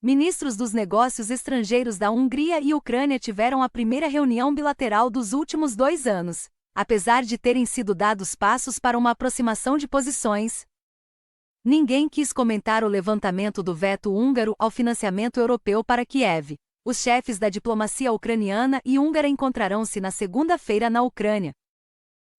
Ministros dos Negócios Estrangeiros da Hungria e Ucrânia tiveram a primeira reunião bilateral dos últimos 2 anos, apesar de terem sido dados passos para uma aproximação de posições. Ninguém quis comentar o levantamento do veto húngaro ao financiamento europeu para Kiev. Os chefes da diplomacia ucraniana e húngara encontrarão-se na segunda-feira na Ucrânia,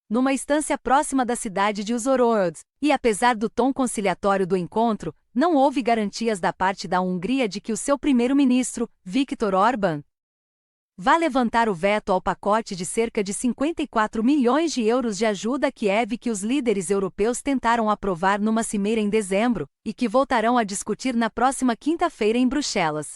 numa estância próxima da cidade de Uzhhorod, e apesar do tom conciliatório do encontro, não houve garantias da parte da Hungria de que o seu primeiro-ministro, Viktor Orbán, vá levantar o veto ao pacote de cerca de 54 milhões de euros de ajuda a Kiev que os líderes europeus tentaram aprovar numa cimeira em dezembro, e que voltarão a discutir na próxima quinta-feira em Bruxelas.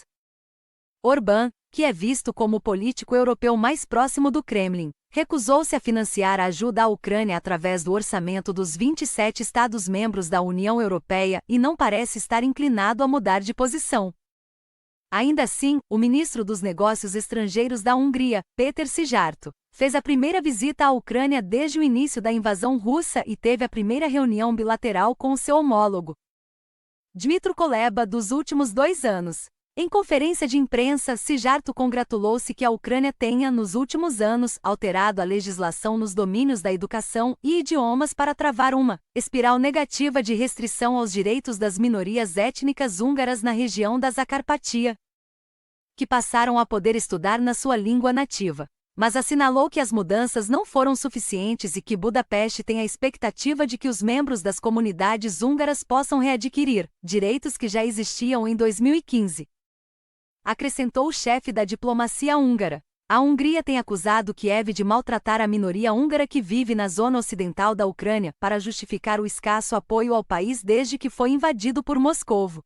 Orbán, que é visto como o político europeu mais próximo do Kremlin, recusou-se a financiar a ajuda à Ucrânia através do orçamento dos 27 Estados-membros da União Europeia e não parece estar inclinado a mudar de posição. Ainda assim, o ministro dos Negócios Estrangeiros da Hungria, Péter Szijjártó, fez a primeira visita à Ucrânia desde o início da invasão russa e teve a primeira reunião bilateral com o seu homólogo, Dmytro Kuleba, dos últimos 2 anos. Em conferência de imprensa, Szijjártó congratulou-se que a Ucrânia tenha, nos últimos anos, alterado a legislação nos domínios da educação e idiomas para travar uma espiral negativa de restrição aos direitos das minorias étnicas húngaras na região da Zacarpatia, que passaram a poder estudar na sua língua nativa. Mas assinalou que as mudanças não foram suficientes e que Budapeste tem a expectativa de que os membros das comunidades húngaras possam readquirir direitos que já existiam em 2015. Acrescentou o chefe da diplomacia húngara. A Hungria tem acusado Kiev de maltratar a minoria húngara que vive na zona ocidental da Ucrânia para justificar o escasso apoio ao país desde que foi invadido por Moscovo.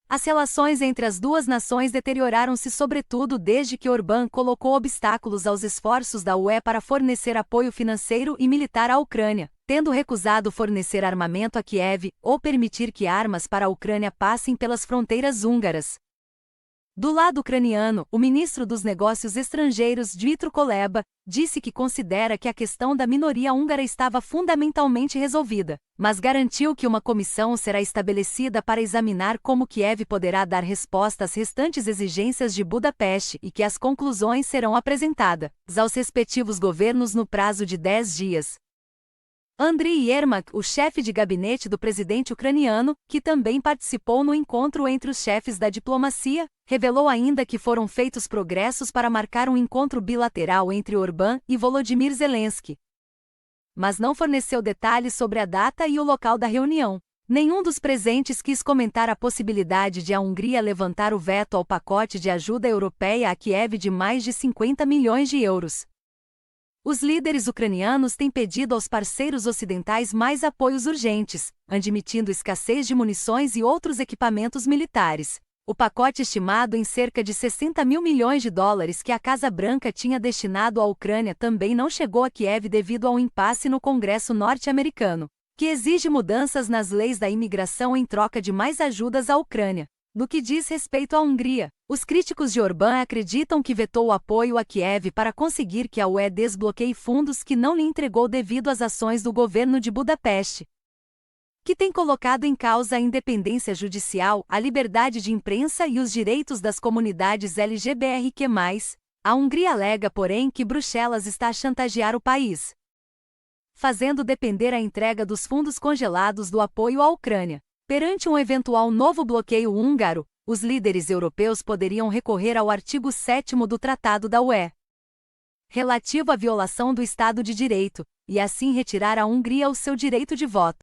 As relações entre as duas nações deterioraram-se sobretudo desde que Orbán colocou obstáculos aos esforços da UE para fornecer apoio financeiro e militar à Ucrânia, tendo recusado fornecer armamento a Kiev ou permitir que armas para a Ucrânia passem pelas fronteiras húngaras. Do lado ucraniano, o ministro dos Negócios Estrangeiros, Dmytro Kuleba, disse que considera que a questão da minoria húngara estava fundamentalmente resolvida, mas garantiu que uma comissão será estabelecida para examinar como Kiev poderá dar resposta às restantes exigências de Budapeste e que as conclusões serão apresentadas aos respectivos governos no prazo de 10 dias. Andriy Yermak, o chefe de gabinete do presidente ucraniano, que também participou no encontro entre os chefes da diplomacia, revelou ainda que foram feitos progressos para marcar um encontro bilateral entre Orbán e Volodymyr Zelensky, mas não forneceu detalhes sobre a data e o local da reunião. Nenhum dos presentes quis comentar a possibilidade de a Hungria levantar o veto ao pacote de ajuda europeia a Kiev de mais de 50 milhões de euros. Os líderes ucranianos têm pedido aos parceiros ocidentais mais apoios urgentes, admitindo escassez de munições e outros equipamentos militares. O pacote estimado em cerca de 60 mil milhões de dólares que a Casa Branca tinha destinado à Ucrânia também não chegou a Kiev devido a um impasse no Congresso norte-americano, que exige mudanças nas leis da imigração em troca de mais ajudas à Ucrânia. No que diz respeito à Hungria, os críticos de Orbán acreditam que vetou o apoio a Kiev para conseguir que a UE desbloqueie fundos que não lhe entregou devido às ações do governo de Budapeste, que tem colocado em causa a independência judicial, a liberdade de imprensa e os direitos das comunidades LGBTQ+. A Hungria alega, porém, que Bruxelas está a chantagear o país, fazendo depender a entrega dos fundos congelados do apoio à Ucrânia. Perante um eventual novo bloqueio húngaro, os líderes europeus poderiam recorrer ao artigo 7º do Tratado da UE, relativo à violação do Estado de Direito, e assim retirar à Hungria o seu direito de voto.